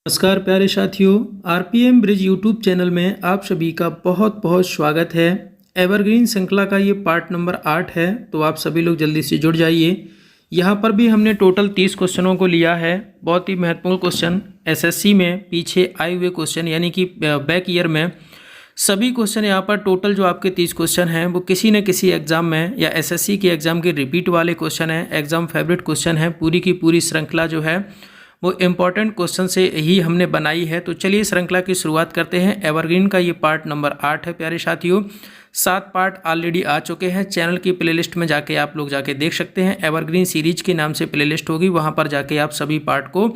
नमस्कार प्यारे साथियों, आरपीएम ब्रिज यूट्यूब चैनल में आप सभी का बहुत बहुत स्वागत है। एवरग्रीन श्रृंखला का ये पार्ट नंबर 8 है, तो आप सभी लोग जल्दी से जुड़ जाइए। यहाँ पर भी हमने टोटल 30 क्वेश्चनों को लिया है। बहुत ही महत्वपूर्ण क्वेश्चन, एसएससी में पीछे आए हुए क्वेश्चन यानी कि बैक ईयर में सभी क्वेश्चन यहाँ पर टोटल जो आपके 30 क्वेश्चन हैं वो किसी न किसी एग्जाम में या एसएससी के एग्जाम के रिपीट वाले क्वेश्चन हैं, एग्जाम फेवरेट क्वेश्चन हैं। पूरी की पूरी श्रृंखला जो है वो इम्पॉर्टेंट क्वेश्चन से ही हमने बनाई है। तो चलिए श्रृंखला की शुरुआत करते हैं। एवरग्रीन का ये पार्ट नंबर 8 है प्यारे साथियों। 7 पार्ट ऑलरेडी आ चुके हैं। चैनल की प्लेलिस्ट में जाके आप लोग जाके देख सकते हैं। एवरग्रीन सीरीज के नाम से प्लेलिस्ट होगी, वहाँ पर जाके आप सभी पार्ट को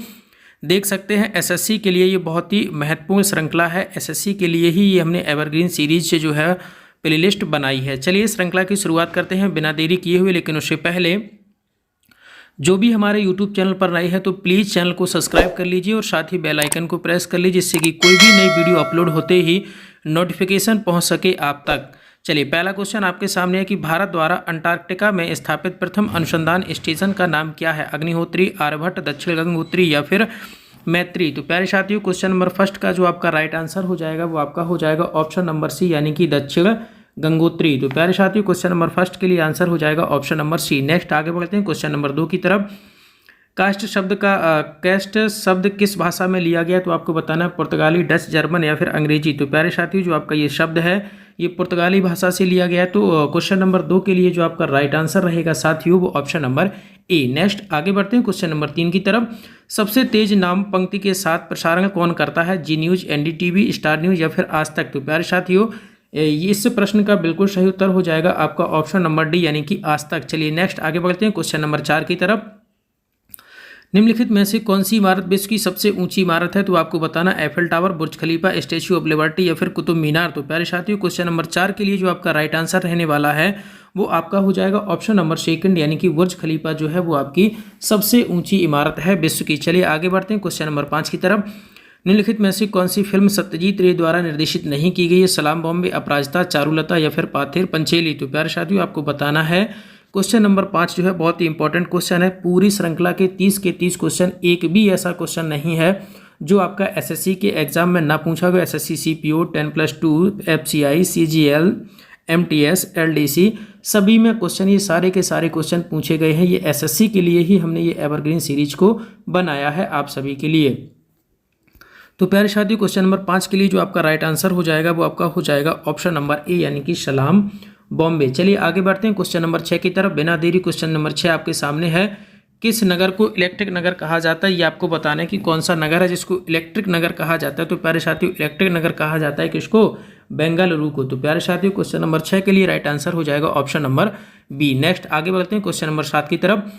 देख सकते हैं। एसएससी के लिए ये बहुत ही महत्वपूर्ण श्रृंखला है। एसएससी के लिए ही ये हमने एवरग्रीन सीरीज से जो है प्लेलिस्ट बनाई है। चलिए श्रृंखला की शुरुआत करते हैं बिना देरी किए हुए। लेकिन उससे पहले जो भी हमारे YouTube चैनल पर नए हैं तो प्लीज़ चैनल को सब्सक्राइब कर लीजिए और साथ ही बेल आइकन को प्रेस कर लीजिए, जिससे कि कोई भी नई वीडियो अपलोड होते ही नोटिफिकेशन पहुंच सके आप तक। चलिए पहला क्वेश्चन आपके सामने है कि भारत द्वारा अंटार्कटिका में स्थापित प्रथम अनुसंधान स्टेशन का नाम क्या है? अग्निहोत्री, आर्यभट्ट, दक्षिण गंगोत्री या फिर मैत्री। तो प्यारे साथियों, क्वेश्चन नंबर फर्स्ट का जो आपका राइट आंसर हो जाएगा वो आपका हो जाएगा ऑप्शन नंबर सी यानी कि दक्षिण गंगोत्री। तो प्यारे साथियों, क्वेश्चन नंबर फर्स्ट के लिए आंसर हो जाएगा ऑप्शन नंबर सी। नेक्स्ट आगे बढ़ते हैं क्वेश्चन नंबर 2 की तरफ। कास्ट शब्द किस भाषा में लिया गया? तो आपको बताना है पुर्तगाली, डच, जर्मन या फिर अंग्रेजी। तो प्यारे साथियों, जो आपका ये शब्द है ये पुर्तगाली भाषा से लिया गया है। तो क्वेश्चन नंबर 2 के लिए जो आपका राइट आंसर रहेगा साथियों वो ऑप्शन नंबर ए। नेक्स्ट आगे बढ़ते हैं क्वेश्चन नंबर 3 की तरफ। सबसे तेज नाम पंक्ति के साथ प्रसारण कौन करता है? जी न्यूज, एनडीटीवी, स्टार न्यूज या फिर आज तक। तो प्यारे साथियों, इस प्रश्न का बिल्कुल सही उत्तर हो जाएगा आपका ऑप्शन नंबर डी यानी कि आज तक। चलिए नेक्स्ट आगे बढ़ते हैं क्वेश्चन नंबर 4 की तरफ। निम्नलिखित में से कौन सी इमारत विश्व की सबसे ऊंची इमारत है? तो आपको बताना Eiffel tower, Burj Khalifa, statue of liberty या फिर कुतुब मीनार। तो प्यारे साथियों, क्वेश्चन नंबर 4 के लिए जो आपका राइट आंसर रहने वाला है वो आपका हो जाएगा ऑप्शन नंबर सेकंड यानी कि बुर्ज खलीफा जो है वो आपकी सबसे ऊंची इमारत है विश्व की। चलिए आगे बढ़ते हैं क्वेश्चन नंबर 5 की तरफ। निम्नलिखित में से कौन सी फिल्म सत्यजीत रे द्वारा निर्देशित नहीं की गई है? सलाम बॉम्बे, अपराजिता, चारुलता या फिर पाथेर पंचेली। तो प्यारे साथियों, आपको बताना है क्वेश्चन नंबर 5 जो है बहुत ही इंपॉर्टेंट क्वेश्चन है। पूरी श्रृंखला के 30 के 30 क्वेश्चन, एक भी ऐसा क्वेश्चन नहीं है जो आपका एसएससी के एग्जाम में ना पूछा गया। SSC CPO, 10+2, FCI, CGL, MTS, LDC सभी में क्वेश्चन ये सारे के सारे क्वेश्चन पूछे गए हैं। ये एसएससी के लिए ही हमने ये एवरग्रीन सीरीज को बनाया है आप सभी के लिए। तो प्यारे साथियों, क्वेश्चन नंबर 5 के लिए जो आपका राइट आंसर हो जाएगा वो आपका हो जाएगा ऑप्शन नंबर ए यानी कि सलाम बॉम्बे। चलिए आगे बढ़ते हैं क्वेश्चन नंबर 6 की तरफ बिना देरी। क्वेश्चन नंबर 6 आपके सामने है। किस नगर को इलेक्ट्रिक नगर कहा जाता है? ये आपको बताना है कि कौन सा नगर है जिसको इलेक्ट्रिक नगर कहा जाता है। तो प्यारे साथियों, इलेक्ट्रिक नगर कहा जाता है किसको? बेंगलुरु को। तो प्यारे साथियों, क्वेश्चन नंबर 6 के लिए राइट आंसर हो जाएगा ऑप्शन नंबर बी। नेक्स्ट आगे बढ़ते हैं क्वेश्चन नंबर 7 की तरफ।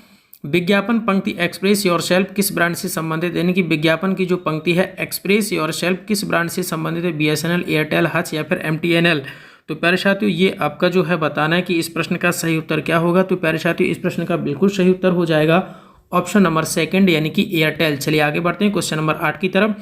विज्ञापन पंक्ति एक्सप्रेस योरसेल्फ किस ब्रांड से संबंधित? यानी कि विज्ञापन की जो पंक्ति है एक्सप्रेस योरसेल्फ किस ब्रांड से संबंधित है? बीएसएनएल, एयरटेल, हच या फिर एमटीएनएल। तो प्यारे साथियों, ये आपका जो है बताना है कि इस प्रश्न का सही उत्तर क्या होगा। तो प्यारे साथियों, इस प्रश्न का बिल्कुल सही उत्तर हो जाएगा ऑप्शन नंबर सेकंड यानी कि एयरटेल। चलिए आगे बढ़ते हैं क्वेश्चन नंबर 8 की तरफ।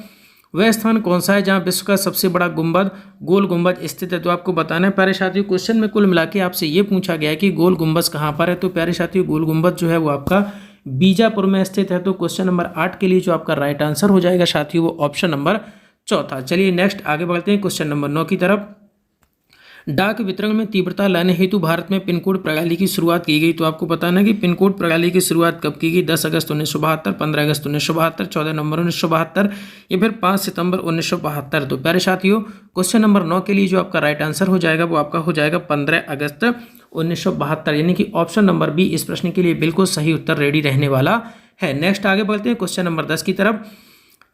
वह स्थान कौन सा है जहां विश्व का सबसे बड़ा गुंबद गोल गुंबद स्थित है? तो आपको बताना है प्यारे साथियों, क्वेश्चन में कुल मिला के आपसे ये पूछा गया है कि गोल गुंबद कहाँ पर है। तो प्यारे साथियों, गोल गुंबद जो है वो आपका बीजापुर में स्थित है। तो क्वेश्चन नंबर 8 के लिए जो आपका राइट आंसर हो जाएगा साथियों वो ऑप्शन नंबर चौथा। चलिए नेक्स्ट आगे बढ़ते हैं क्वेश्चन नंबर 9 की तरफ। डाक वितरण में तीव्रता लाने हेतु भारत में पिन कोड प्रणाली की शुरुआत की गई। तो आपको बताना है कि पिन कोड प्रणाली की शुरुआत कब की गई? 10 अगस्त 1972, 15 अगस्त 1972, 14 नवंबर 1972 या फिर 5 सितंबर 1972। तो प्यारे साथियों, क्वेश्चन नंबर 9 के लिए जो आपका राइट आंसर हो जाएगा वो आपका हो जाएगा 15 अगस्त 1972 यानी कि ऑप्शन नंबर बी इस प्रश्न के लिए बिल्कुल सही उत्तर रेडी रहने वाला है। नेक्स्ट आगे बढ़ते हैं क्वेश्चन नंबर 10 की तरफ।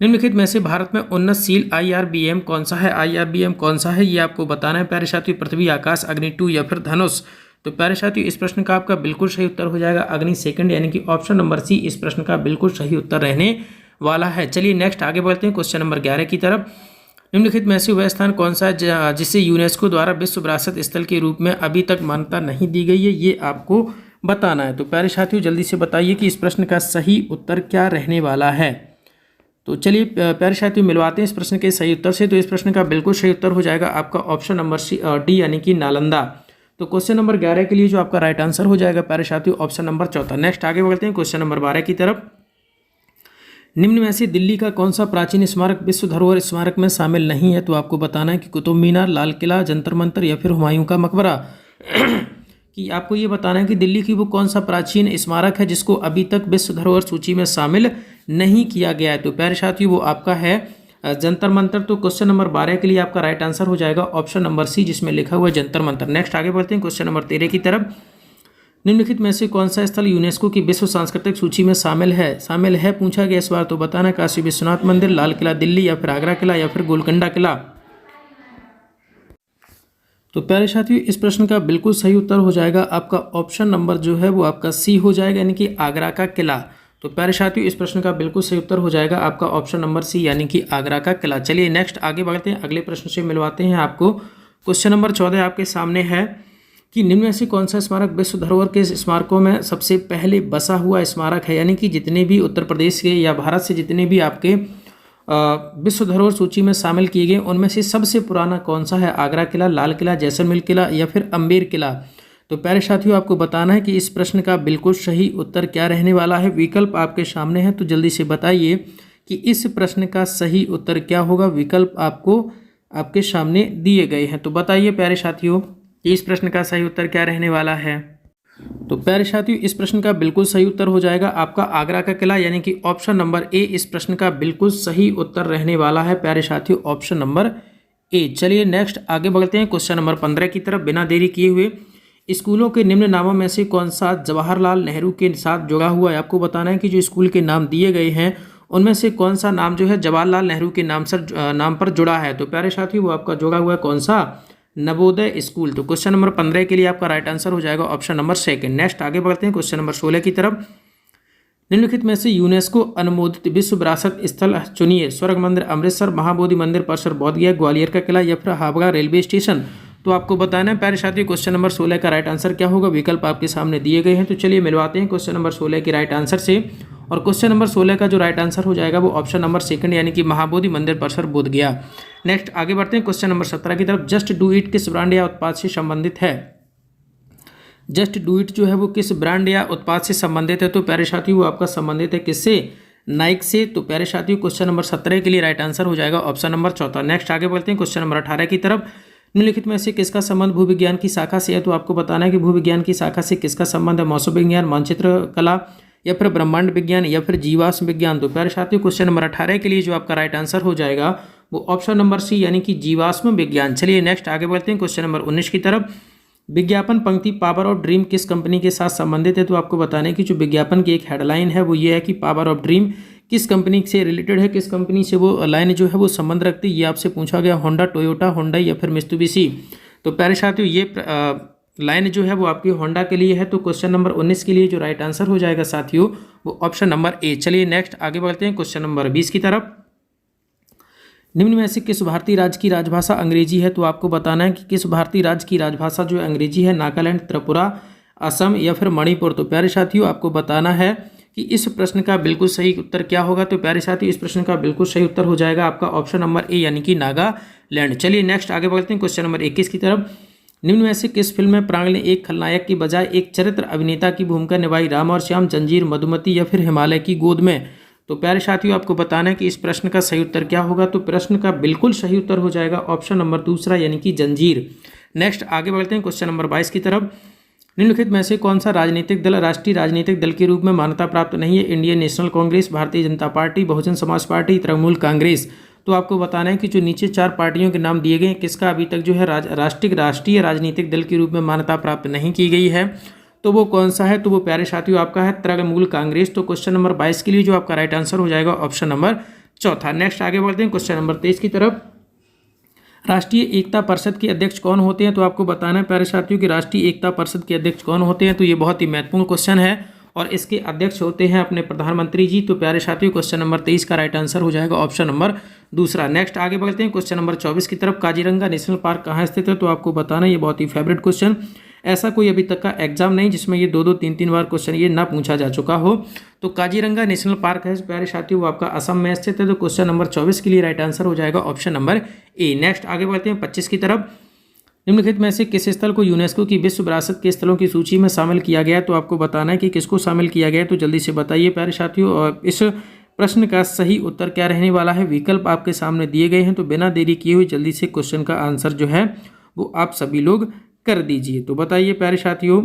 निम्नलिखित में से भारत में उन्नतशील आईआरबीएम कौन सा है? आईआरबीएम कौन सा है ये आपको बताना है प्यारे साथियों। पृथ्वी, आकाश, अग्नि 2 या फिर धनुष। तो प्यारे साथियों, इस प्रश्न का आपका बिल्कुल सही उत्तर हो जाएगा अग्नि सेकंड यानी कि ऑप्शन नंबर सी इस प्रश्न का बिल्कुल सही उत्तर रहने वाला है। चलिए नेक्स्ट आगे बढ़ते हैं क्वेश्चन नंबर 11 की तरफ। निम्नलिखित में से वह स्थान कौन सा है जिसे यूनेस्को द्वारा विश्व विरासत स्थल के रूप में अभी तक मान्यता नहीं दी गई है? ये आपको बताना है। तो प्यारे साथियों, जल्दी से बताइए कि इस प्रश्न का सही उत्तर क्या रहने वाला है। तो चलिए प्यारे साथियों, मिलवाते हैं इस प्रश्न के सही उत्तर से। तो इस प्रश्न का बिल्कुल सही उत्तर हो जाएगा आपका ऑप्शन नंबर डी यानी कि नालंदा। तो क्वेश्चन नंबर 11 के लिए जो आपका राइट आंसर हो जाएगा प्यारे साथियों ऑप्शन नंबर चौथा। नेक्स्ट आगे बढ़ते हैं क्वेश्चन नंबर 12 की तरफ। निम्न में से दिल्ली का कौन सा प्राचीन स्मारक विश्व धरोहर स्मारक में शामिल नहीं है? तो आपको बताना है कि कुतुब मीनार, लाल किला, जंतर मंतर या फिर हुमायूं का मकबरा। कि आपको ये बताना है कि दिल्ली की वो कौन सा प्राचीन स्मारक है जिसको अभी तक विश्व धरोहर सूची में शामिल नहीं किया गया है। तो प्यारे साथियों वो आपका है जंतर मंतर। तो क्वेश्चन नंबर 12 के लिए आपका राइट आंसर हो जाएगा ऑप्शन नंबर सी, जिसमें लिखा हुआ है जंतर मंतर। नेक्स्ट आगे बढ़ते हैं क्वेश्चन नंबर 13 की तरफ। निम्नलिखित में से कौन सा स्थल यूनेस्को की विश्व सांस्कृतिक सूची में शामिल है पूछा गया इस बार। तो बताना काशी विश्वनाथ मंदिर, लाल किला दिल्ली या फिर आगरा किला या फिर गोलकुंडा किला। तो प्यारे साथियों इस प्रश्न का बिल्कुल सही उत्तर हो जाएगा आपका ऑप्शन नंबर जो है वो आपका सी हो जाएगा, यानी कि आगरा का किला। तो प्यारे साथियों इस प्रश्न का बिल्कुल सही उत्तर हो जाएगा आपका ऑप्शन नंबर सी, यानी कि आगरा का किला। चलिए नेक्स्ट आगे बढ़ते हैं, अगले प्रश्न से मिलवाते हैं आपको। क्वेश्चन नंबर 14 आपके सामने है कि निम्न में से कौन सा स्मारक विश्व धरोहर के स्मारकों में सबसे पहले बसा हुआ स्मारक है? यानी कि जितने भी उत्तर प्रदेश के या भारत से जितने भी आपके विश्व धरोहर सूची में शामिल किए गए उनमें से सबसे पुराना कौन सा है? आगरा किला, लाल किला, जैसलमेर किला या फिर अम्बेर किला। तो प्यारे साथियों आपको बताना है कि इस प्रश्न का बिल्कुल सही उत्तर क्या रहने वाला है। विकल्प आपके सामने है तो जल्दी से बताइए कि इस प्रश्न का सही उत्तर क्या होगा। विकल्प आपको आपके सामने दिए गए हैं, तो बताइए प्यारे साथियों कि इस प्रश्न का सही उत्तर क्या रहने वाला है। तो प्यारे साथियों इस प्रश्न का बिल्कुल सही उत्तर हो जाएगा आपका आगरा का किला, यानी कि ऑप्शन नंबर ए इस प्रश्न का बिल्कुल सही उत्तर रहने वाला है प्यारे साथियों, ऑप्शन नंबर ए। चलिए नेक्स्ट आगे बढ़ते हैं क्वेश्चन नंबर 15 की तरफ। बिना देरी किए हुए स्कूलों के निम्न नामों में से कौन सा जवाहरलाल नेहरू के साथ जुड़ा हुआ है? आपको बताना है कि जो स्कूल के नाम दिए गए हैं उनमें से कौन सा नाम जो है जवाहरलाल नेहरू के नाम पर जुड़ा है। तो प्यारे साथियों वो आपका जुड़ा हुआ है कौन सा? नवोदय स्कूल। तो क्वेश्चन नंबर 15 के लिए आपका राइट आंसर हो जाएगा ऑप्शन नंबर सेकंड। नेक्स्ट आगे बढ़ते हैं क्वेश्चन नंबर 16 की तरफ। निम्नलिखित में से यूनेस्को अनुमोदित विश्व विरासत स्थल चुनिए। स्वर्ग मंदिर अमृतसर, महाबोधि मंदिर परिसर बोधगया, ग्वालियर का किला या फिर हावड़ा रेलवे स्टेशन। तो आपको बताना है प्यारे साथियों क्वेश्चन नंबर 16 का राइट आंसर क्या होगा। विकल्प आपके सामने दिए गए हैं, तो चलिए मिलवाते हैं क्वेश्चन नंबर 16 के राइट आंसर से। और क्वेश्चन नंबर 16 का जो राइट आंसर हो जाएगा वो ऑप्शन नंबर सेकंड, यानी कि महाबोधि मंदिर परिसर बोधगया। नेक्स्ट आगे बढ़ते हैं क्वेश्चन नंबर 17 की तरफ। जस्ट डू इट किस ब्रांड या उत्पाद से संबंधित है? जस्ट डू इट जो है वो किस ब्रांड या उत्पाद से संबंधित है? तो प्यारे साथियों वो आपका संबंधित है किससे? नाइक से। तो प्यारे साथियों क्वेश्चन नंबर 17 के लिए राइट आंसर हो जाएगा ऑप्शन नंबर चौथा। नेक्स्ट आगे बढ़ते हैं क्वेश्चन नंबर 18 की तरफ। निम्नलिखित में से किसका संबंध भूविज्ञान की शाखा से है? तो आपको बताना है कि भूविज्ञान की शाखा से किसका संबंध है? मौसम विज्ञान, मानचित्र कला या फिर ब्रह्मांड विज्ञान या फिर जीवाश्म विज्ञान। तो प्यारे साथियों क्वेश्चन नंबर 18 के लिए जो आपका राइट आंसर हो जाएगा वो ऑप्शन नंबर सी, यानी कि जीवाश्म विज्ञान। चलिए नेक्स्ट आगे बढ़ते हैं क्वेश्चन नंबर 19 की तरफ। विज्ञापन पंक्ति पावर ऑफ ड्रीम किस कंपनी के साथ संबंधित है? तो आपको बताने की जो विज्ञापन की एक हेडलाइन है वो ये है कि पावर ऑफ ड्रीम किस कंपनी से रिलेटेड है, किस कंपनी से वो लाइन जो है वो संबंध रखती है। ये आपसे पूछा गया होंडा, टोयोटा, होंडा या फिर मित्सुबिशी। तो प्यारे साथियों ये लाइन जो है वो आपकी होंडा के लिए है। तो क्वेश्चन नंबर 19 के लिए जो राइट आंसर हो जाएगा साथियों वो ऑप्शन नंबर ए। चलिए नेक्स्ट आगे बढ़ते हैं क्वेश्चन नंबर 20 की तरफ। निम्न में से किस भारतीय राज्य की राजभाषा अंग्रेजी है? तो आपको बताना है कि किस भारतीय राज्य की राजभाषा जो अंग्रेजी है। नागालैंड, त्रिपुरा, असम या फिर मणिपुर। तो प्यारे साथियों आपको बताना है कि इस प्रश्न का बिल्कुल सही उत्तर क्या होगा। तो प्यारे साथियों इस प्रश्न का बिल्कुल सही उत्तर हो जाएगा आपका ऑप्शन नंबर ए, यानी कि नागालैंड। चलिए नेक्स्ट आगे बढ़ते हैं क्वेश्चन नंबर 21 की तरफ। निम्न में से किस फिल्म में प्राण ने एक खलनायक की बजाय एक चरित्र अभिनेता की भूमिका निभाई? राम और श्याम, जंजीर, मधुमती या फिर हिमालय की गोद में। तो प्यारे साथियों आपको बताना है कि इस प्रश्न का सही उत्तर क्या होगा। तो प्रश्न का बिल्कुल सही उत्तर हो जाएगा ऑप्शन नंबर दूसरा, यानी कि जंजीर। नेक्स्ट आगे बढ़ते हैं क्वेश्चन नंबर 22 की तरफ। निम्नलिखित में से कौन सा राजनीतिक दल राष्ट्रीय राजनीतिक दल के रूप में मान्यता प्राप्त नहीं है? Indian national Congress, Bharatiya Janata party, Bahujan Samaj party, Trinamool Congress. तो आपको बताना है कि जो नीचे 4 पार्टियों के नाम दिए गए हैं किसका अभी तक जो है राष्ट्रीय राजनीतिक दल के रूप में मान्यता प्राप्त नहीं की गई है, तो वो कौन सा है? तो वो प्यारे साथियों आपका है तृणमूल कांग्रेस। तो क्वेश्चन नंबर 22 के लिए जो आपका राइट आंसर हो जाएगा ऑप्शन नंबर चौथा। नेक्स्ट आगे बढ़ते हैं क्वेश्चन नंबर 23 की तरफ। राष्ट्रीय एकता परिषद के अध्यक्ष कौन होते हैं? तो आपको बताना है प्यारे साथियों कि राष्ट्रीय एकता परिषद के अध्यक्ष कौन होते हैं। तो ये बहुत ही महत्वपूर्ण क्वेश्चन है और इसके अध्यक्ष होते हैं अपने प्रधानमंत्री जी। तो प्यारे साथियों क्वेश्चन नंबर 23 का राइट आंसर हो जाएगा ऑप्शन नंबर दूसरा। नेक्स्ट आगे बढ़ते हैं क्वेश्चन नंबर 24 की तरफ। काजीरंगा नेशनल पार्क कहाँ स्थित है? तो आपको बताना ये बहुत ही फेवरेट क्वेश्चन, ऐसा कोई अभी तक का एग्जाम नहीं जिसमें ये 2-2, 3-3 बार क्वेश्चन ये ना पूछा जा चुका हो। तो काजीरंगा नेशनल पार्क है प्यारे साथियों वो आपका असम में स्थित है। तो क्वेश्चन नंबर 24 के लिए राइट आंसर हो जाएगा ऑप्शन नंबर ए। नेक्स्ट आगे बढ़ते हैं 25 की तरफ। निम्नलिखित में से किस स्थल को यूनेस्को की विश्व विरासत के स्थलों की सूची में शामिल किया गया है? तो आपको बताना है कि किसको शामिल किया गया है, तो जल्दी से बताइए प्यारे साथियों। और इस प्रश्न का सही उत्तर क्या रहने वाला है। विकल्प आपके सामने दिए गए हैं, तो बिना देरी किए हुए जल्दी से क्वेश्चन का आंसर जो है वो आप सभी लोग कर दीजिए। तो बताइए प्यारे साथियों,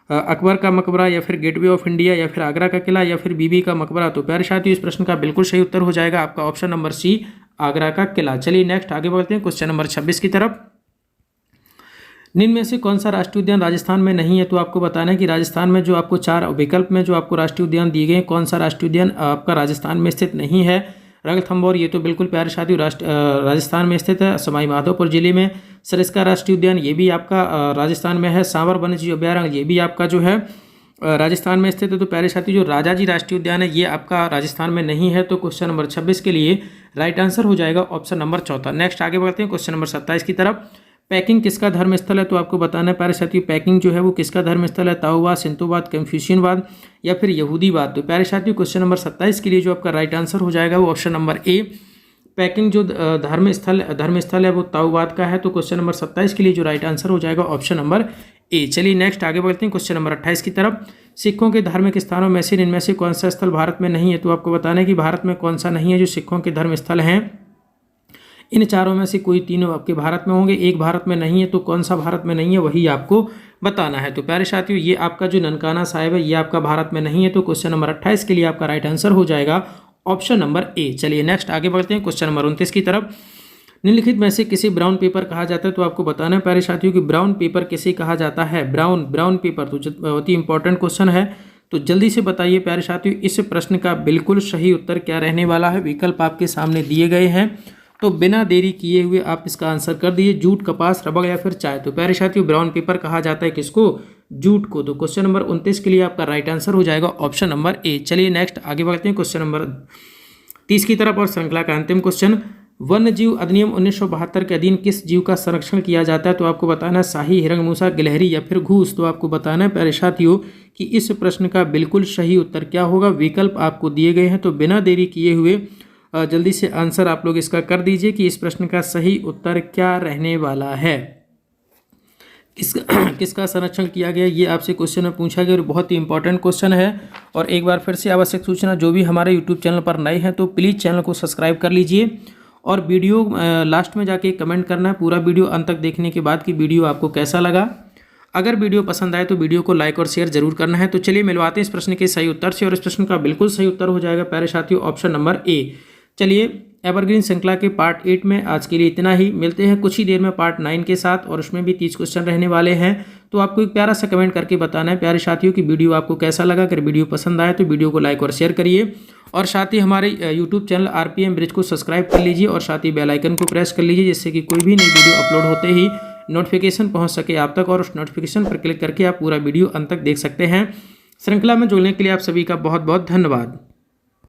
अकबर का मकबरा या फिर गेटवे ऑफ इंडिया या फिर आगरा का किला या फिर बीबी का मकबरा। तो प्यारे साथियों, इस प्रश्न का बिल्कुल सही उत्तर हो जाएगा आपका ऑप्शन नंबर सी, आगरा का किला। चलिए नेक्स्ट आगे बढ़ते हैं क्वेश्चन नंबर 26 की तरफ। निम्न में से कौन सा राष्ट्रीय उद्यान राजस्थान में नहीं है। तो आपको बताना है कि राजस्थान में जो आपको 4 विकल्प में जो आपको राष्ट्रीय उद्यान दिए गए हैं, कौन सा राष्ट्रीय उद्यान आपका राजस्थान में स्थित नहीं है। रणथंभौर, ये तो बिल्कुल प्यारे साथियों राजस्थान में स्थित है। सवाई माधोपुर जिले में सरिस्का राष्ट्रीय उद्यान, ये भी आपका राजस्थान में है। सांवर वन्यजीव अभयारण्य, ये भी आपका जो है राजस्थान में स्थित है। तो प्यारे साथियों, जो राजाजी राष्ट्रीय उद्यान है ये आपका राजस्थान में नहीं है। तो क्वेश्चन नंबर 26 के लिए राइट आंसर हो जाएगा ऑप्शन नंबर 4। नेक्स्ट आगे बढ़ते हैं क्वेश्चन नंबर 27 की तरफ। पैकिंग किसका धर्म स्थल है। तो आपको बताना है प्यारे साथियों, पैकिंग जो है वो किसका धर्म स्थल है। ताओवाद, सिंतोवाद, कंफ्यूशियनवाद या फिर यहूदीवाद। तो प्यारे साथियों, क्वेश्चन नंबर 27 के लिए जो आपका राइट आंसर हो जाएगा वो ऑप्शन नंबर ए, पैकिंग जो धर्म स्थल है वो ताओवाद का है। तो क्वेश्चन नंबर 27 के लिए जो राइट आंसर हो जाएगा ऑप्शन नंबर ए। चलिए नेक्स्ट आगे बढ़ते हैं क्वेश्चन नंबर 28 की तरफ। सिखों के धार्मिक स्थानों में से इनमें से कौन सा स्थल भारत में नहीं है। तो आपको बताना है कि भारत में कौन सा नहीं है जो सिखों के धर्म स्थल हैं। इन चारों में से कोई तीनों आपके भारत में होंगे, एक भारत में नहीं है। तो कौन सा भारत में नहीं है वही आपको बताना है। तो प्यारे साथियों, ये आपका जो ननकाना साहिब है ये आपका भारत में नहीं है। तो क्वेश्चन नंबर 28 के लिए आपका राइट आंसर हो जाएगा ऑप्शन नंबर ए। चलिए नेक्स्ट आगे बढ़ते हैं क्वेश्चन नंबर 29 की तरफ। निम्नलिखित में से किसी ब्राउन पेपर कहा जाता है। तो आपको बताना है प्यारे साथियों कि ब्राउन पेपर किसे कहा जाता है। ब्राउन पेपर तो बहुत ही इंपॉर्टेंट क्वेश्चन है। तो जल्दी से बताइए प्यारे साथियों, इस प्रश्न का बिल्कुल सही उत्तर क्या रहने वाला है। विकल्प आपके सामने दिए गए हैं, तो बिना देरी किए हुए आप इसका आंसर कर दिए। जूट, कपास, रबड़ या फिर चाय। तो प्यारे साथियों, ब्राउन पेपर कहा जाता है किसको, जूट को। तो क्वेश्चन नंबर 29 के लिए आपका राइट आंसर हो जाएगा ऑप्शन नंबर ए। चलिए नेक्स्ट आगे बढ़ते हैं क्वेश्चन नंबर 30 की तरफ और श्रृंखला का अंतिम क्वेश्चन। वन्य जीव अधिनियम 1972 के अधीन किस जीव का संरक्षण किया जाता है। तो आपको बताना है शाही, हिरन, मूसा, गिलहरी या फिर घूस। तो आपको बताना है प्यारे साथियों कि इस प्रश्न का बिल्कुल सही उत्तर क्या होगा। विकल्प आपको दिए गए हैं, तो बिना देरी किए हुए जल्दी से आंसर आप लोग इसका कर दीजिए कि इस प्रश्न का सही उत्तर क्या रहने वाला है। किसका संरक्षण किया गया, ये आपसे क्वेश्चन में पूछा गया और बहुत ही इंपॉर्टेंट क्वेश्चन है। और एक बार फिर से आवश्यक सूचना, जो भी हमारे यूट्यूब चैनल पर नए हैं तो प्लीज़ चैनल को सब्सक्राइब कर लीजिए और वीडियो लास्ट में जाके कमेंट करना है पूरा वीडियो अंत तक देखने के बाद कि वीडियो आपको कैसा लगा। अगर वीडियो पसंद आए तो वीडियो को लाइक और शेयर जरूर करना है। तो चलिए मिलवाते हैं इस प्रश्न के सही उत्तर से, और इस प्रश्न का बिल्कुल सही उत्तर हो जाएगा प्यारे साथियों ऑप्शन नंबर ए। चलिए एवरग्रीन श्रृंखला के पार्ट 8 में आज के लिए इतना ही। मिलते हैं कुछ ही देर में पार्ट 9 के साथ, और उसमें भी 30 क्वेश्चन रहने वाले हैं। तो आपको एक प्यारा सा कमेंट करके बताना है प्यारे साथियों कि वीडियो आपको कैसा लगा। अगर वीडियो पसंद आए तो वीडियो को लाइक और शेयर करिए, और साथ ही हमारे यूट्यूब चैनल RPM ब्रिज को सब्सक्राइब कर लीजिए और साथ ही बेल आइकन को प्रेस कर लीजिए, जिससे कि कोई भी नई वीडियो अपलोड होते ही नोटिफिकेशन पहुँच सके आप तक, और उस नोटिफिकेशन पर क्लिक करके आप पूरा वीडियो अंत तक देख सकते हैं। श्रृंखला में जुड़ने के लिए आप सभी का बहुत बहुत धन्यवाद।